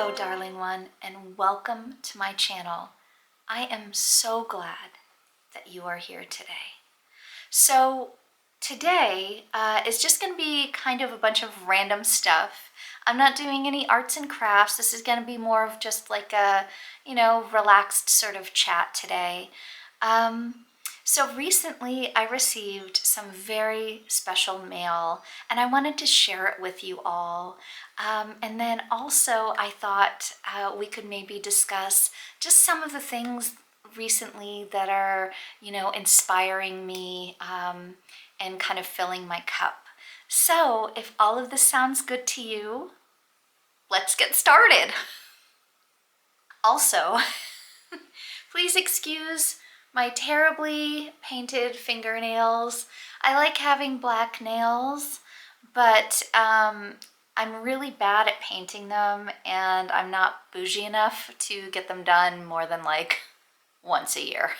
Hello, darling one, and welcome to my channel. I am so glad that you are here today. So today is just going to be kind of a bunch of random stuff. I'm not doing any arts and crafts. This is going to be more of just like a, relaxed sort of chat today. So recently I received some very special mail and I wanted to share it with you all. And then also I thought we could maybe discuss just some of the things recently that are, inspiring me and kind of filling my cup. So if all of this sounds good to you, let's get started. Also, please excuse my terribly painted fingernails. I like having black nails, but I'm really bad at painting them and I'm not bougie enough to get them done more than like once a year.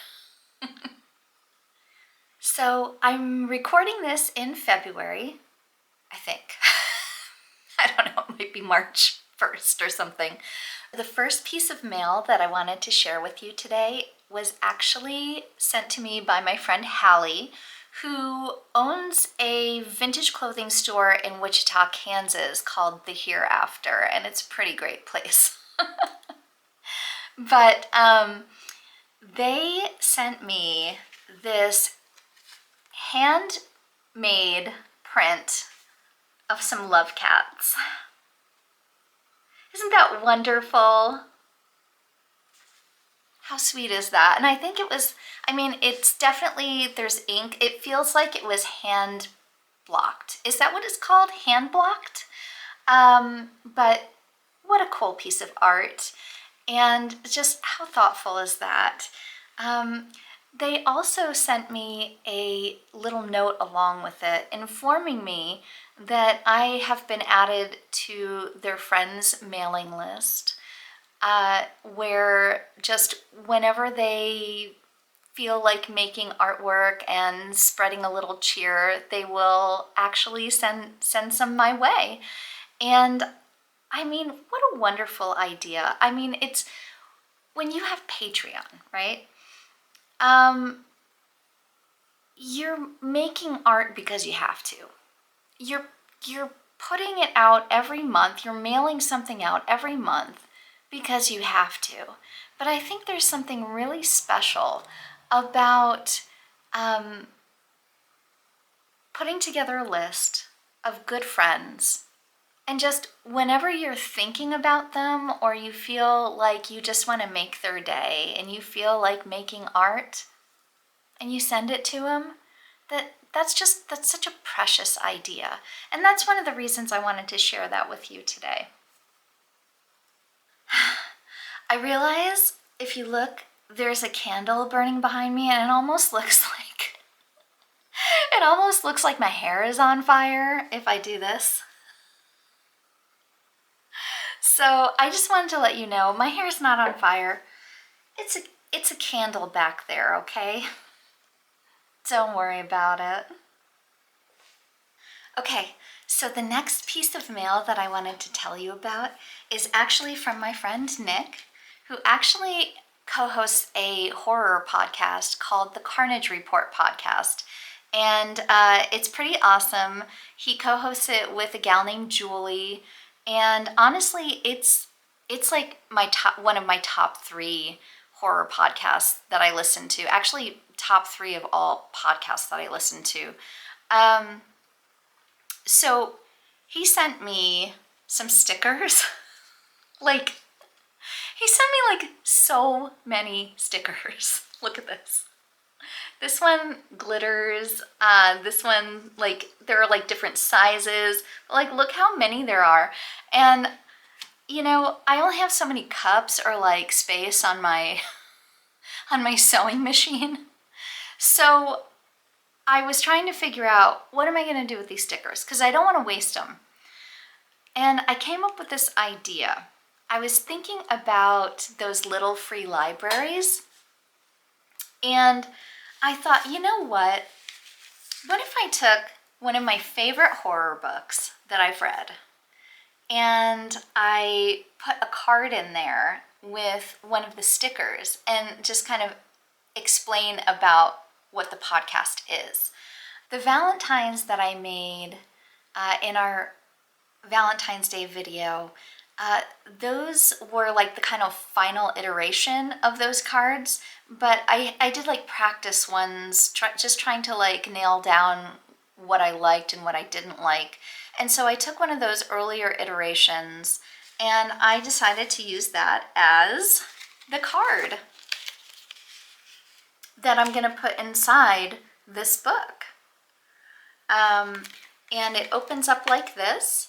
So I'm recording this in February, I think. I don't know, it might be March 1st or something. The first piece of mail that I wanted to share with you today was actually sent to me by my friend Hallie, who owns a vintage clothing store in Wichita, Kansas called The Hereafter, and it's a pretty great place. But they sent me this handmade print of some love cats. Isn't that wonderful? How sweet is that? And I think it was, it's definitely, there's ink. It feels like it was hand blocked. Is that what it's called? Hand blocked? But what a cool piece of art. And just how thoughtful is that? They also sent me a little note along with it informing me that I have been added to their friends mailing list, where just whenever they feel like making artwork and spreading a little cheer, they will actually send some my way. And what a wonderful idea. It's when you have Patreon, right? You're making art because you have to. You're putting it out every month. You're mailing something out every month because you have to. But I think there's something really special about putting together a list of good friends, and just whenever you're thinking about them or you feel like you just want to make their day and you feel like making art and you send it to them, that's such a precious idea. And that's one of the reasons I wanted to share that with you today. I realize if you look, there's a candle burning behind me and it almost looks like my hair is on fire if I do this. So I just wanted to let you know my hair's not on fire. It's a candle back there, okay? Don't worry about it. Okay, so the next piece of mail that I wanted to tell you about is actually from my friend Nick, who actually co-hosts a horror podcast called the Carnage Report podcast. And it's pretty awesome. He co-hosts it with a gal named Julie. And honestly, it's like one of my top 3 horror podcasts that I listen to. Actually, top 3 of all podcasts that I listen to. So he sent me some stickers. He sent me so many stickers. Look at this. This one glitters. This one, there are different sizes. Look how many there are. And, I only have so many cups or space on my sewing machine. So I was trying to figure out, what am I going to do with these stickers? Because I don't want to waste them. And I came up with this idea. I was thinking about those little free libraries. And I thought, you know what? What if I took one of my favorite horror books that I've read and I put a card in there with one of the stickers and just kind of explain about what the podcast is. The Valentines that I made in our Valentine's Day video, those were like the kind of final iteration of those cards, but I did like practice ones, just trying to like nail down what I liked and what I didn't like. And so I took one of those earlier iterations and I decided to use that as the card that I'm going to put inside this book. And it opens up like this.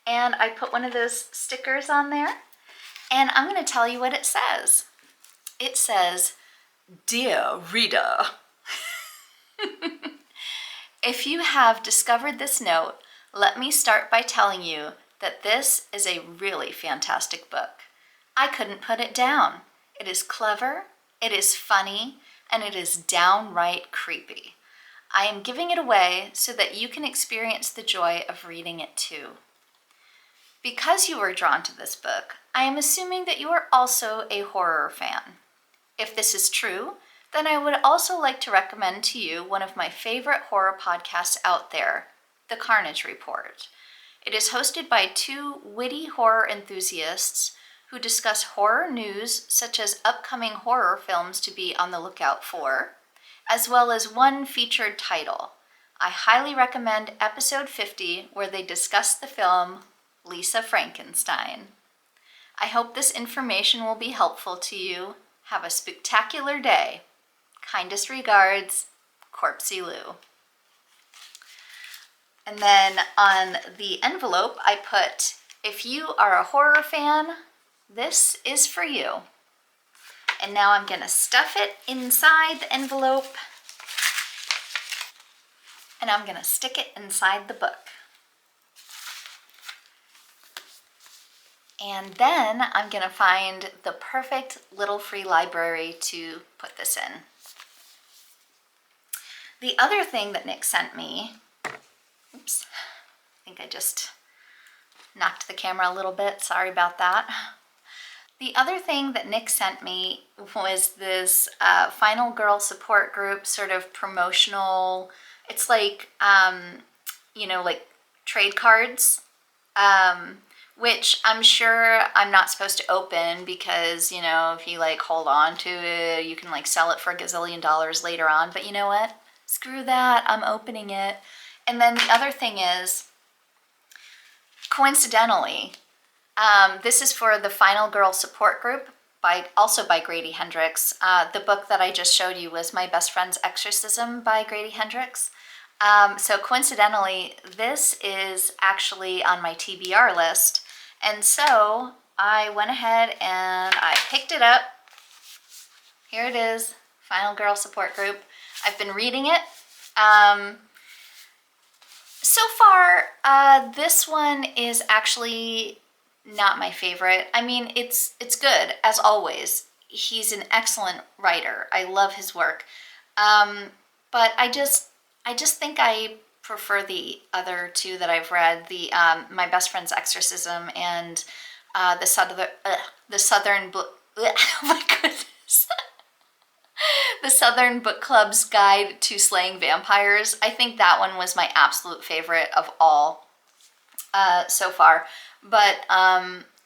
And I put one of those stickers on there. And I'm going to tell you what it says. It says, "Dear reader, if you have discovered this note, let me start by telling you that this is a really fantastic book. I couldn't put it down. It is clever, it is funny, and it is downright creepy. I am giving it away so that you can experience the joy of reading it too. Because you were drawn to this book, I am assuming that you are also a horror fan. If this is true, then I would also like to recommend to you one of my favorite horror podcasts out there, The Carnage Report. It is hosted by two witty horror enthusiasts who discuss horror news such as upcoming horror films to be on the lookout for, as well as one featured title. I highly recommend episode 50 where they discuss the film Lisa Frankenstein. I hope this information will be helpful to you. Have a spectacular day. Kindest regards, Corpsey Lou." And then on the envelope, I put, "If you are a horror fan, this is for you." And now I'm going to stuff it inside the envelope. And I'm going to stick it inside the book. And then I'm going to find the perfect little free library to put this in. The other thing that Nick sent me, oops, I think I just knocked the camera a little bit, sorry about that. The other thing that Nick sent me was this Final Girl support group sort of promotional, it's like, like trade cards, which I'm sure I'm not supposed to open because, if you like hold on to it, you can like sell it for $1 gazillion later on. But you know what? Screw that, I'm opening it. And then the other thing is, coincidentally, this is for the Final Girl support group, also by Grady Hendrix. The book that I just showed you was My Best Friend's Exorcism by Grady Hendrix. So coincidentally, this is actually on my TBR list. And so I went ahead and I picked it up. Here it is, Final Girl support group. I've been reading it. So far, this one is actually not my favorite. I mean, it's good, as always. He's an excellent writer. I love his work. But I just think I prefer the other two that I've read, the My Best Friend's Exorcism and the Southern Book. Oh my goodness. The Southern Book Club's Guide to Slaying Vampires. I think that one was my absolute favorite of all so far. But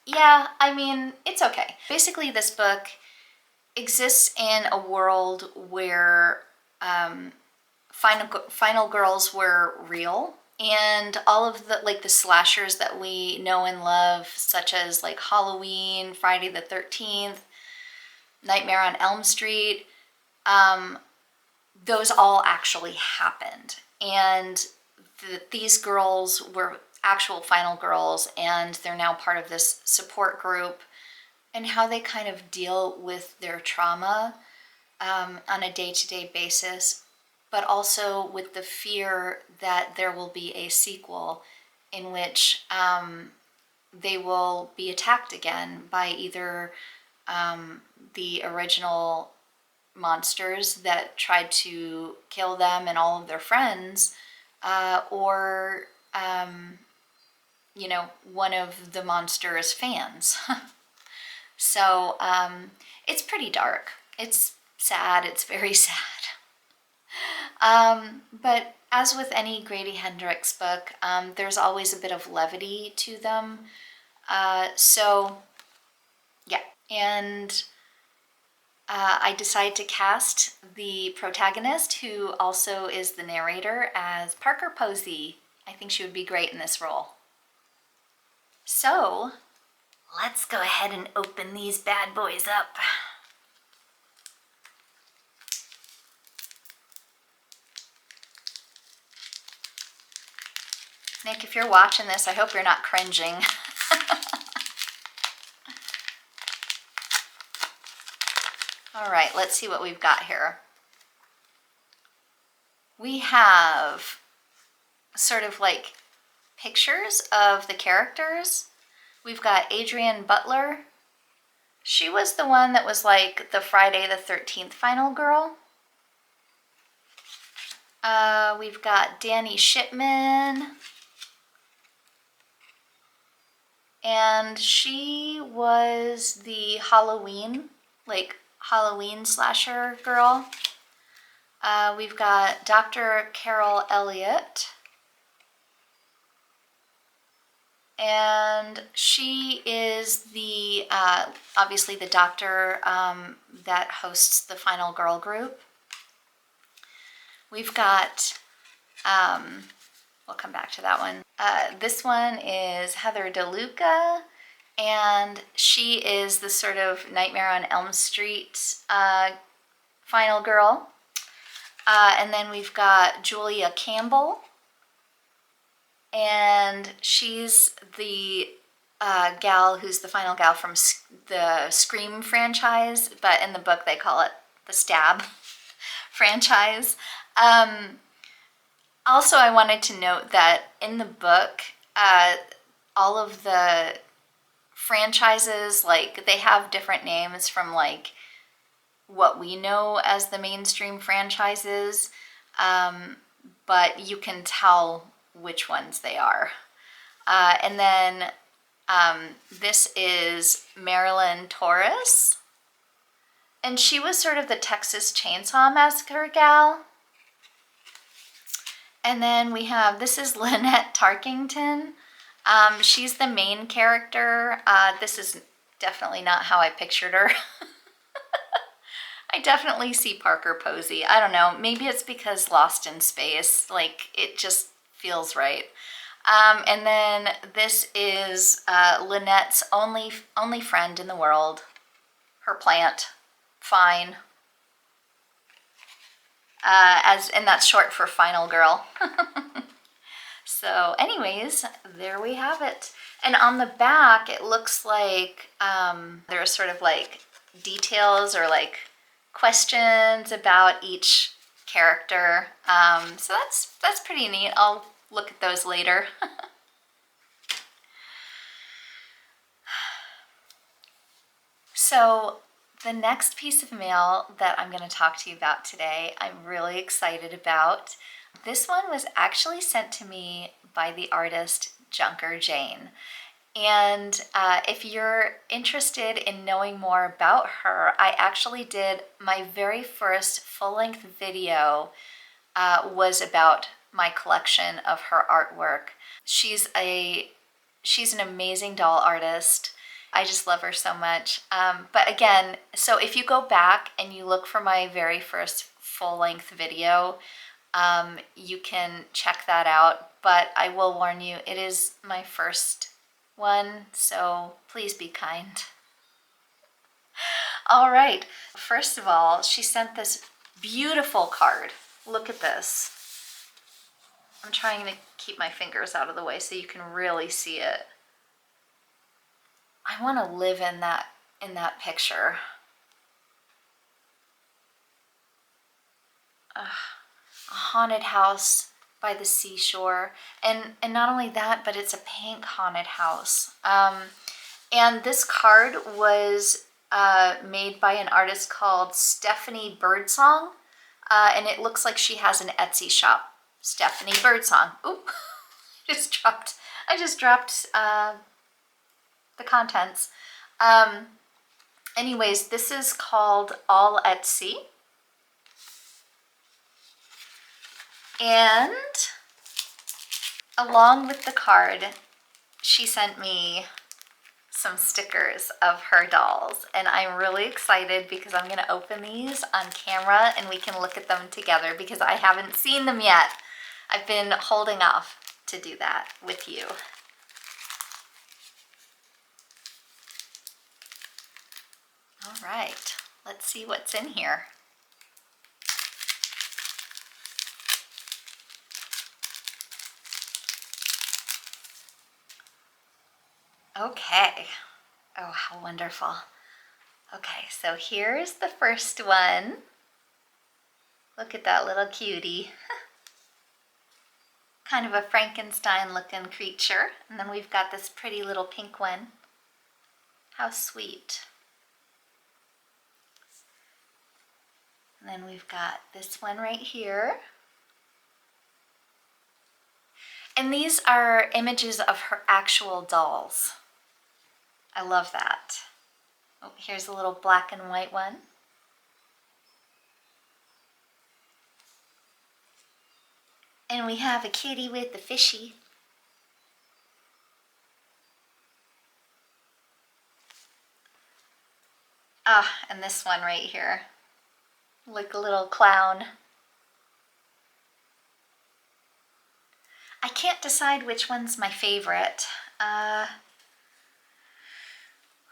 yeah, I mean, it's okay. Basically, this book exists in a world where final girls were real, and all of the slashers that we know and love, such as like Halloween, Friday the 13th, Nightmare on Elm Street, those all actually happened. And these girls were actual final girls, and they're now part of this support group, and how they kind of deal with their trauma on a day-to-day basis, but also with the fear that there will be a sequel in which they will be attacked again by either the original monsters that tried to kill them and all of their friends, or you know, one of the monster's fans. So it's pretty dark. It's sad. It's very sad. But as with any Grady Hendrix book, there's always a bit of levity to them. So yeah, and I decided to cast the protagonist, who also is the narrator, as Parker Posey. I think she would be great in this role. So let's go ahead and open these bad boys up. Nick, if you're watching this, I hope you're not cringing. All right, let's see what we've got here. We have sort of like pictures of the characters. We've got Adrienne Butler. She was the one that was like the Friday the 13th final girl. We've got Danny Shipman. And she was the Halloween slasher girl. We've got Dr. Carol Elliott. And she is the, obviously the doctor that hosts the final girl group. We've got, we'll come back to that one. This one is Heather DeLuca, and she is the sort of Nightmare on Elm Street final girl. And then we've got Julia Campbell, and she's the gal who's the final gal from the Scream franchise, but in the book they call it the Stab franchise. Also, I wanted to note that in the book, all of the franchises, like, they have different names from, like, what we know as the mainstream franchises, but you can tell which ones they are. And then this is Marilyn Torres, and she was sort of the Texas Chainsaw Massacre gal. And then we have, this is Lynette Tarkington. She's the main character. This is definitely not how I pictured her. I definitely see Parker Posey. I don't know, maybe it's because Lost in Space, like, it just feels right. And then this is Lynette's only friend in the world, her plant, Fine. And that's short for Final Girl. So anyways, there we have it. And on the back, it looks like there are sort of like details or like questions about each character. So that's pretty neat. I'll look at those later. So the next piece of mail that I'm going to talk to you about today, I'm really excited about. This one was actually sent to me by the artist Junker Jane. And if you're interested in knowing more about her, I actually did my very first full-length video was about my collection of her artwork. She's an amazing doll artist. I just love her so much. But again, so if you go back and you look for my very first full-length video, you can check that out. But I will warn you, it is my first one, so please be kind. All right, first of all, she sent this beautiful card. Look at this. I'm trying to keep my fingers out of the way so you can really see it. I want to live in that picture. A haunted house by the seashore, and not only that, but it's a pink haunted house. And this card was made by an artist called Stephanie Birdsong, and it looks like she has an Etsy shop. Stephanie Birdsong. Oop! Just dropped I just dropped the contents. Anyways, this is called All at Sea. And along with the card, she sent me some stickers of her dolls, and I'm really excited because I'm gonna open these on camera and we can look at them together because I haven't seen them yet. I've been holding off to do that with you. All right, let's see what's in here. Okay. Oh, how wonderful. Okay, so here's the first one. Look at that little cutie. Kind of a Frankenstein looking creature. And then we've got this pretty little pink one. How sweet. And then we've got this one right here. And these are images of her actual dolls. I love that. Oh, here's a little black and white one. And we have a kitty with the fishy. Ah, and this one right here. Like a little clown. I can't decide which one's my favorite.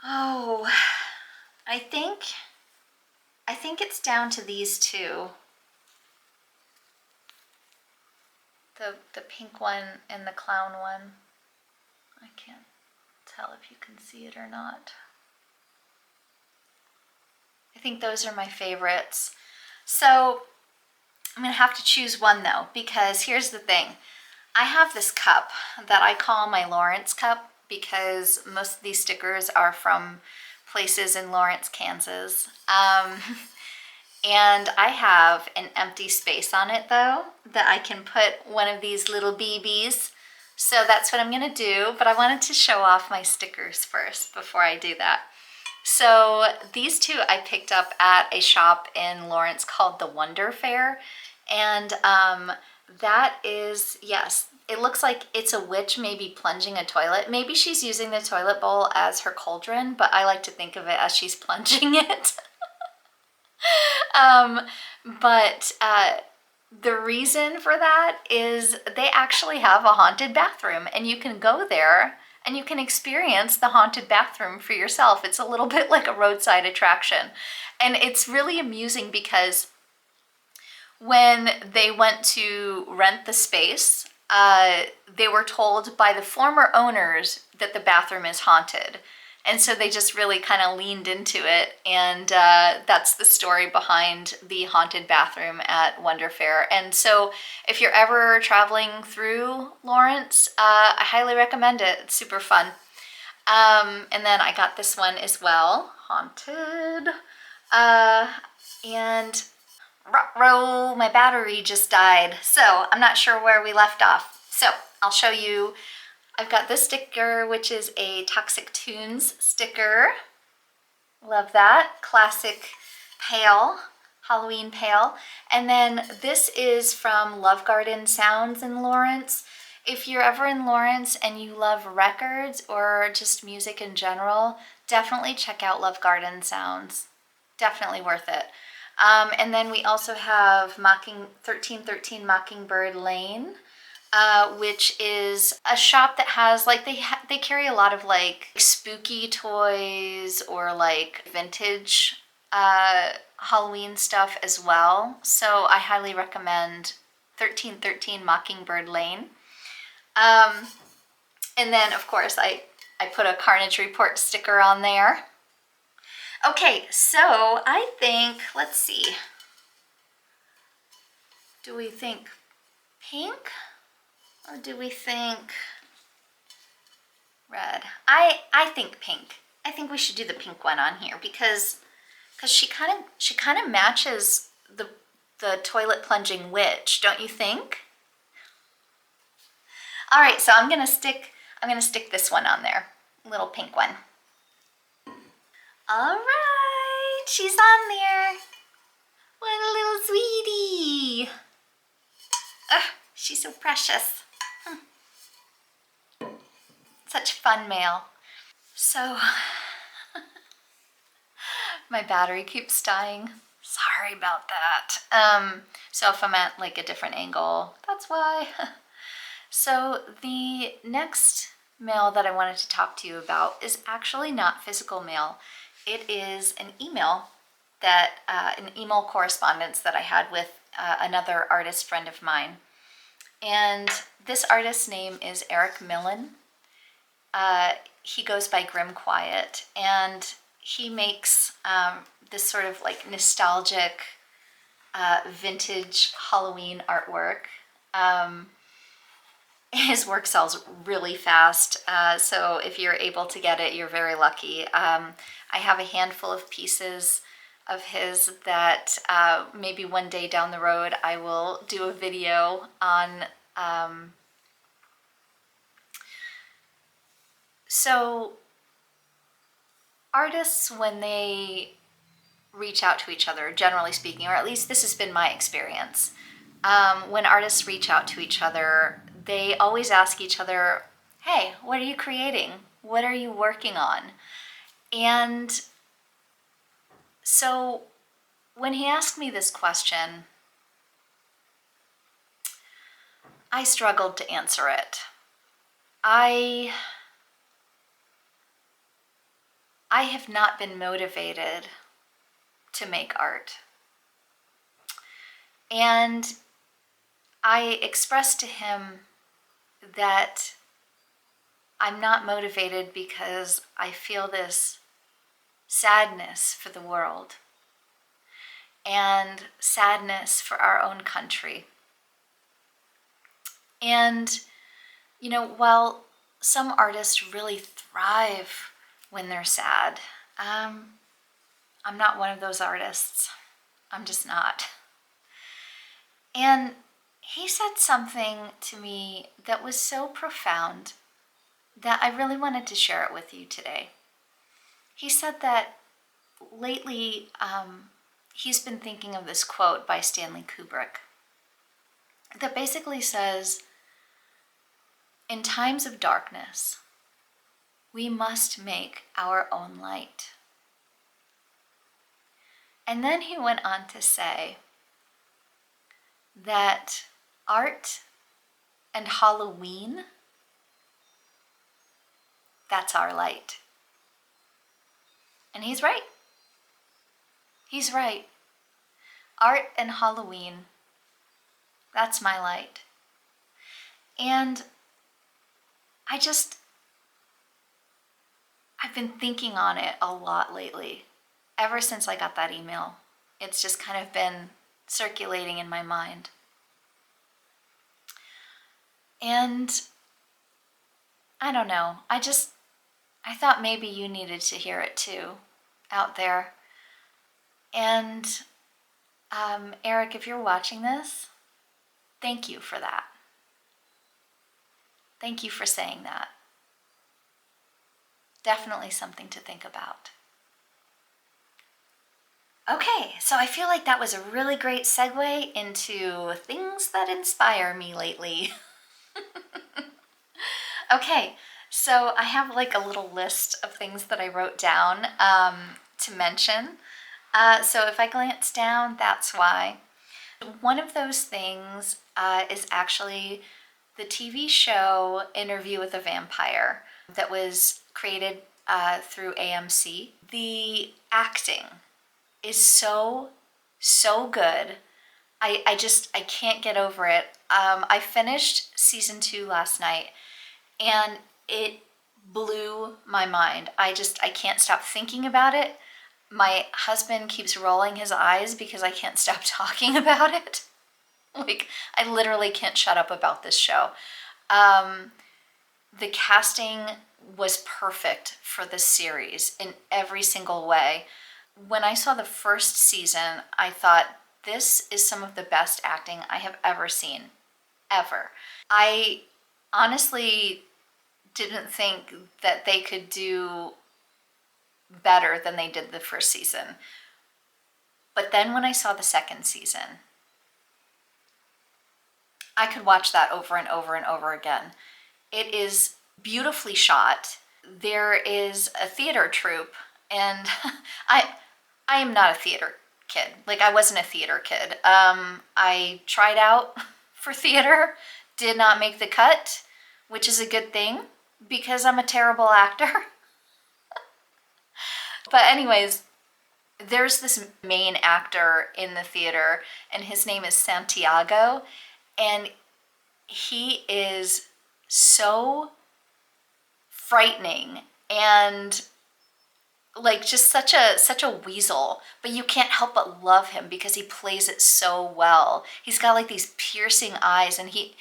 Oh, I think it's down to these two. The pink one and the clown one. I can't tell if you can see it or not. I think those are my favorites. So I'm gonna have to choose one though, because here's the thing. I have this cup that I call my Lawrence cup because most of these stickers are from places in Lawrence, Kansas. And I have an empty space on it though, that I can put one of these little BBs. So that's what I'm gonna do, but I wanted to show off my stickers first before I do that. So these two I picked up at a shop in Lawrence called the Wonder Fair. And that is, yes, it looks like it's a witch maybe plunging a toilet. Maybe she's using the toilet bowl as her cauldron, but I like to think of it as she's plunging it. The reason for that is they actually have a haunted bathroom, and you can go there and you can experience the haunted bathroom for yourself. It's a little bit like a roadside attraction. And it's really amusing because when they went to rent the space, they were told by the former owners that the bathroom is haunted. And so they just really kind of leaned into it. And that's the story behind the haunted bathroom at Wonder Fair. And so if you're ever traveling through Lawrence, I highly recommend it. It's super fun. And then I got this one as well, haunted. And ruh-roh, my battery just died. So I'm not sure where we left off. So I'll show you. I've got this sticker, which is a Toxic Tunes sticker. Love that. Classic pail, Halloween pail. And then this is from Love Garden Sounds in Lawrence. If you're ever in Lawrence and you love records or just music in general, definitely check out Love Garden Sounds. Definitely worth it. And then we also have 1313 Mockingbird Lane. Which is a shop that has like they carry a lot of like spooky toys or like vintage Halloween stuff as well. So I highly recommend 1313 Mockingbird Lane. And then of course I put a Carnage Report sticker on there. Okay, so I think, let's see. Do we think pink? Or do we think red? I think pink. I think we should do the pink one on here because she kind of matches the toilet plunging witch, don't you think? All right, so I'm gonna stick I'm gonna stick this one on there, little pink one. All right, she's on there. What a little sweetie. Ugh, she's so precious. Such fun mail. So, my battery keeps dying. Sorry about that. So if I'm at like a different angle, that's why. So the next mail that I wanted to talk to you about is actually not physical mail. It is an email that, an email correspondence that I had with another artist friend of mine. And this artist's name is Eric Millen. He goes by Grim Quiet, and he makes this sort of like nostalgic vintage Halloween artwork. His work sells really fast, so if you're able to get it, you're very lucky. I have a handful of pieces of his that maybe one day down the road I will do a video on. So artists, when they reach out to each other, generally speaking, or at least this has been my experience, when artists reach out to each other, they always ask each other, hey, what are you creating? What are you working on? And so when he asked me this question, I struggled to answer it. I have not been motivated to make art. And I expressed to him that I'm not motivated because I feel this sadness for the world and sadness for our own country. And, you know, while some artists really thrive when they're sad, I'm not one of those artists. I'm just not. And he said something to me that was so profound that I really wanted to share it with you today. He said that lately he's been thinking of this quote by Stanley Kubrick that basically says, in times of darkness, we must make our own light. And then he went on to say that art and Halloween, that's our light. And he's right. He's right. Art and Halloween, that's my light. And I've been thinking on it a lot lately. Ever since I got that email, it's just kind of been circulating in my mind. And I don't know, I thought maybe you needed to hear it too, out there. And Eric, if you're watching this, thank you for that. Thank you for saying that. Definitely something to think about. Okay, so I feel like that was a really great segue into things that inspire me lately. Okay, so I have like a little list of things that I wrote down to mention. So if I glance down, that's why. One of those things is actually the TV show Interview with a Vampire that was created through AMC. The acting is so good. I can't get over it. I finished season 2 last night and it blew my mind. I can't stop thinking about it. My husband keeps rolling his eyes because I can't stop talking about it. Like, I literally can't shut up about this show. The casting was perfect for this series in every single way. When I saw the first season, I thought, this is some of the best acting I have ever seen, ever. I honestly didn't think that they could do better than they did the first season. But then when I saw the second season, I could watch that over and over and over again. It is beautifully shot. There is a theater troupe, and I am not a theater kid. Like, I wasn't a theater kid. I tried out for theater, did not make the cut, which is a good thing because I'm a terrible actor. But anyways, there's this main actor in the theater, and his name is Santiago, and he is so frightening and like just such a weasel, but you can't help but love him because he plays it so well. He's got like these piercing eyes, and he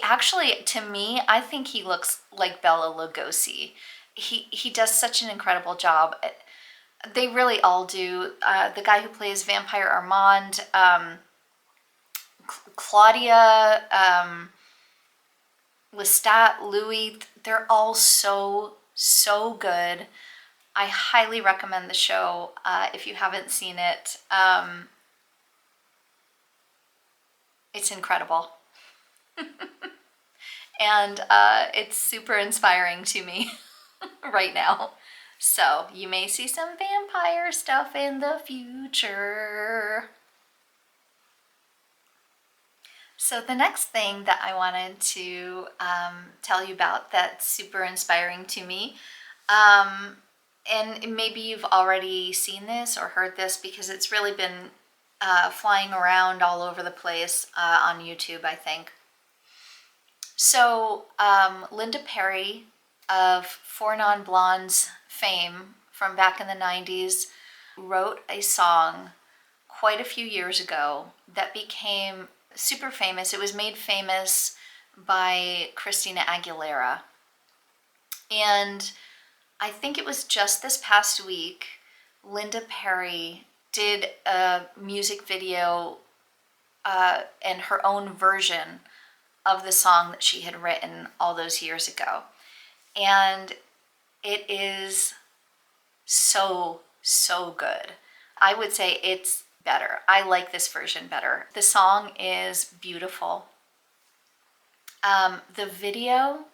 actually, to me, I think he looks like Bela Lugosi. He does such an incredible job. They really all do. The guy who plays Vampire Armand, Claudia, Lestat, Louis, they're all so good. I highly recommend the show if you haven't seen it. It's incredible. And it's super inspiring to me right now. So you may see some vampire stuff in the future. So the next thing that I wanted to tell you about that's super inspiring to me, and maybe you've already seen this or heard this because it's really been flying around all over the place on YouTube, I think. So Linda Perry of Four Non Blondes fame from back in the 90s wrote a song quite a few years ago that became super famous. It was made famous by Christina Aguilera. And I think it was just this past week, Linda Perry did a music video and her own version of the song that she had written all those years ago. And it is so good. I would say it's better. I like this version better. The song is beautiful. The video,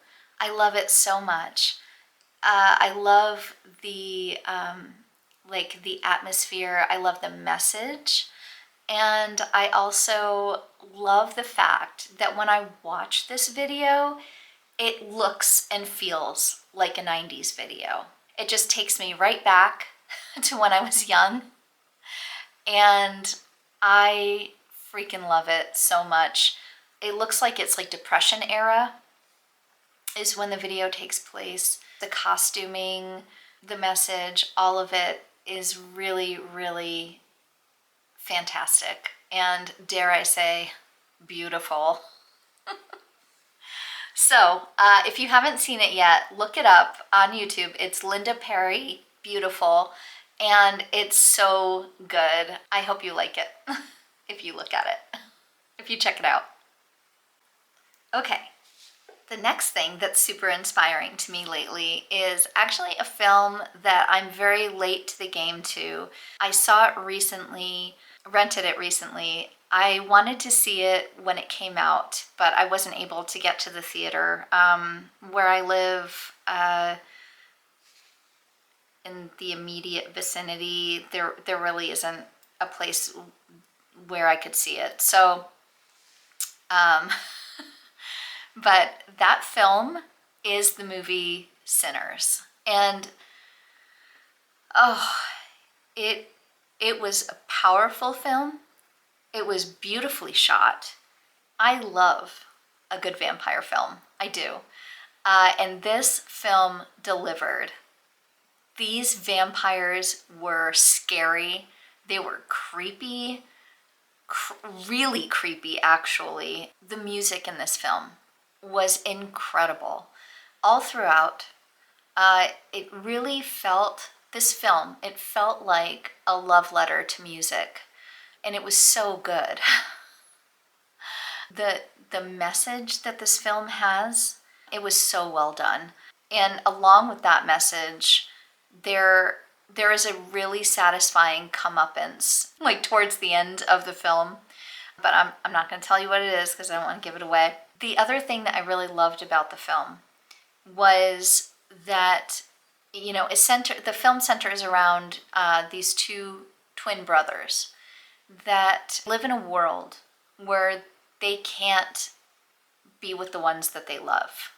I love it so much. I love the like the atmosphere. I love the message. And I also love the fact that when I watch this video, it looks and feels like a 90s video. It just takes me right back to when I was young. And I freaking love it so much. It looks like it's like Depression era is when the video takes place. The costuming, the message, all of it is really, really fantastic. And dare I say, beautiful. So if you haven't seen it yet, look it up on YouTube. It's Linda Perry, Beautiful, and it's so good. I hope you like it if you look at it, if you check it out. Okay, the next thing that's super inspiring to me lately is actually a film that I'm very late to the game to. I saw it recently, rented it recently. I wanted to see it when it came out, but I wasn't able to get to the theater. Where I live, in the immediate vicinity, there really isn't a place where I could see it. So, but that film is the movie Sinners. And, oh, it was a powerful film. It was beautifully shot. I love a good vampire film. I do. And this film delivered. These vampires were scary. They were creepy, really creepy, actually. The music in this film was incredible. All throughout, it really felt, this film, it felt like a love letter to music. And it was so good. The message that this film has, it was so well done. And along with that message, there is a really satisfying comeuppance, like towards the end of the film. But I'm not going to tell you what it is because I don't want to give it away. The other thing that I really loved about the film was that, you know, the film centers around these two twin brothers that live in a world where they can't be with the ones that they love.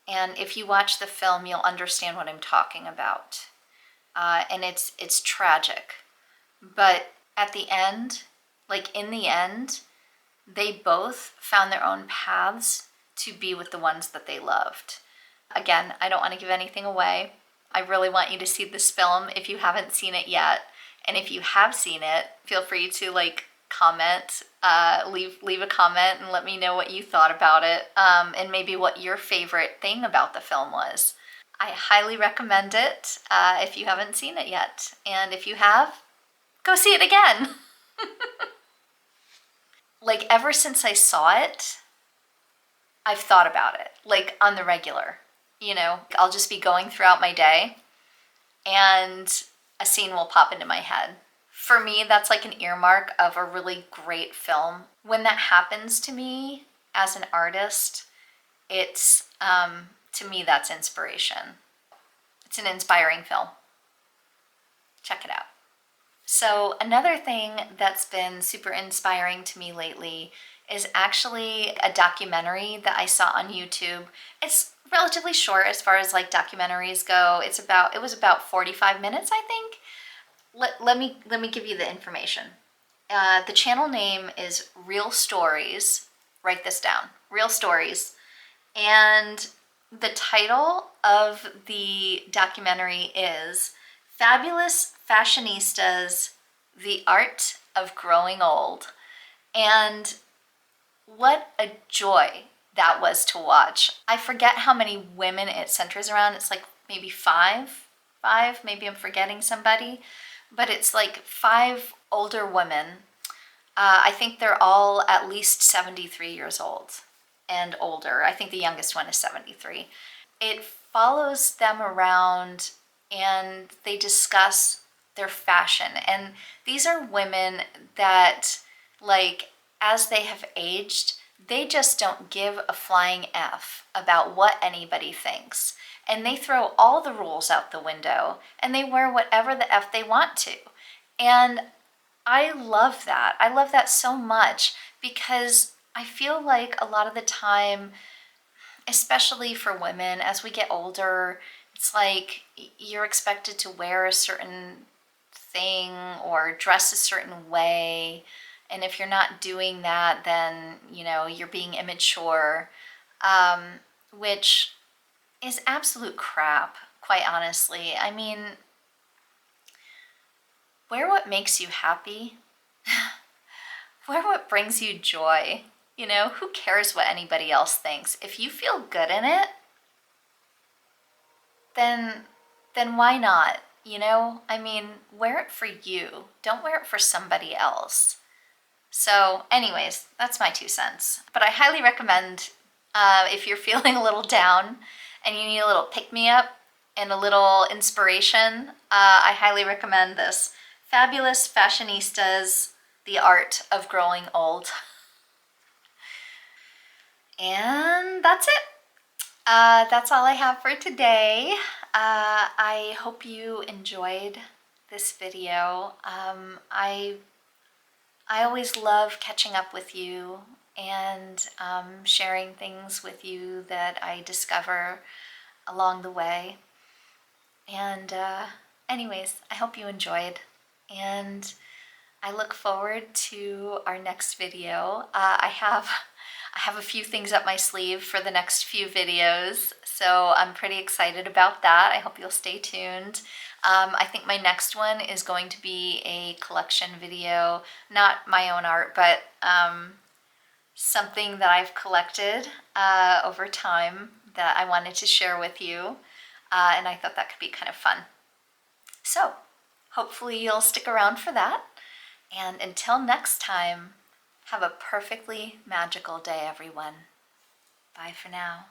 And if you watch the film, you'll understand what I'm talking about. And it's tragic. But at the end, like in the end, they both found their own paths to be with the ones that they loved. Again, I don't want to give anything away. I really want you to see this film if you haven't seen it yet. And if you have seen it, feel free to like comment, leave a comment and let me know what you thought about it, and maybe what your favorite thing about the film was. I highly recommend it if you haven't seen it yet. And if you have, go see it again. Like ever since I saw it, I've thought about it, like on the regular. You know, I'll just be going throughout my day and a scene will pop into my head. For me, that's like an earmark of a really great film. When that happens to me as an artist, it's, to me, that's inspiration. It's an inspiring film. Check it out. So another thing that's been super inspiring to me lately is actually a documentary that I saw on YouTube. It's relatively short as far as like documentaries go. It was about 45 minutes, I think. Let me give you the information. The channel name is Real Stories. Write this down. Real Stories. And the title of the documentary is Fabulous Fashionistas, The Art of Growing Old. And what a joy that was to watch. I forget how many women it centers around. It's like maybe five, maybe I'm forgetting somebody, but it's like 5 older women. I think they're all at least 73 years old and older. I think the youngest one is 73. It follows them around and they discuss their fashion. And these are women that, like, as they have aged, they just don't give a flying F about what anybody thinks. And they throw all the rules out the window and they wear whatever the F they want to. And I love that. I love that so much because I feel like a lot of the time, especially for women, as we get older, it's like you're expected to wear a certain thing or dress a certain way. And if you're not doing that, then, you know, you're being immature, which is absolute crap, quite honestly. I mean, wear what makes you happy. Wear what brings you joy. You know, who cares what anybody else thinks? If you feel good in it, then why not? You know, I mean, wear it for you. Don't wear it for somebody else. So anyways, that's my 2 cents. But I highly recommend, if you're feeling a little down and you need a little pick-me-up and a little inspiration, I highly recommend this. Fabulous Fashionistas, The Art of Growing Old. And that's it. That's all I have for today. I hope you enjoyed this video. I always love catching up with you and sharing things with you that I discover along the way. And anyways, I hope you enjoyed, and I look forward to our next video. I have a few things up my sleeve for the next few videos, so I'm pretty excited about that. I hope you'll stay tuned. I think my next one is going to be a collection video, not my own art, but something that I've collected over time that I wanted to share with you, and I thought that could be kind of fun. So hopefully you'll stick around for that, and until next time, have a perfectly magical day, everyone. Bye for now.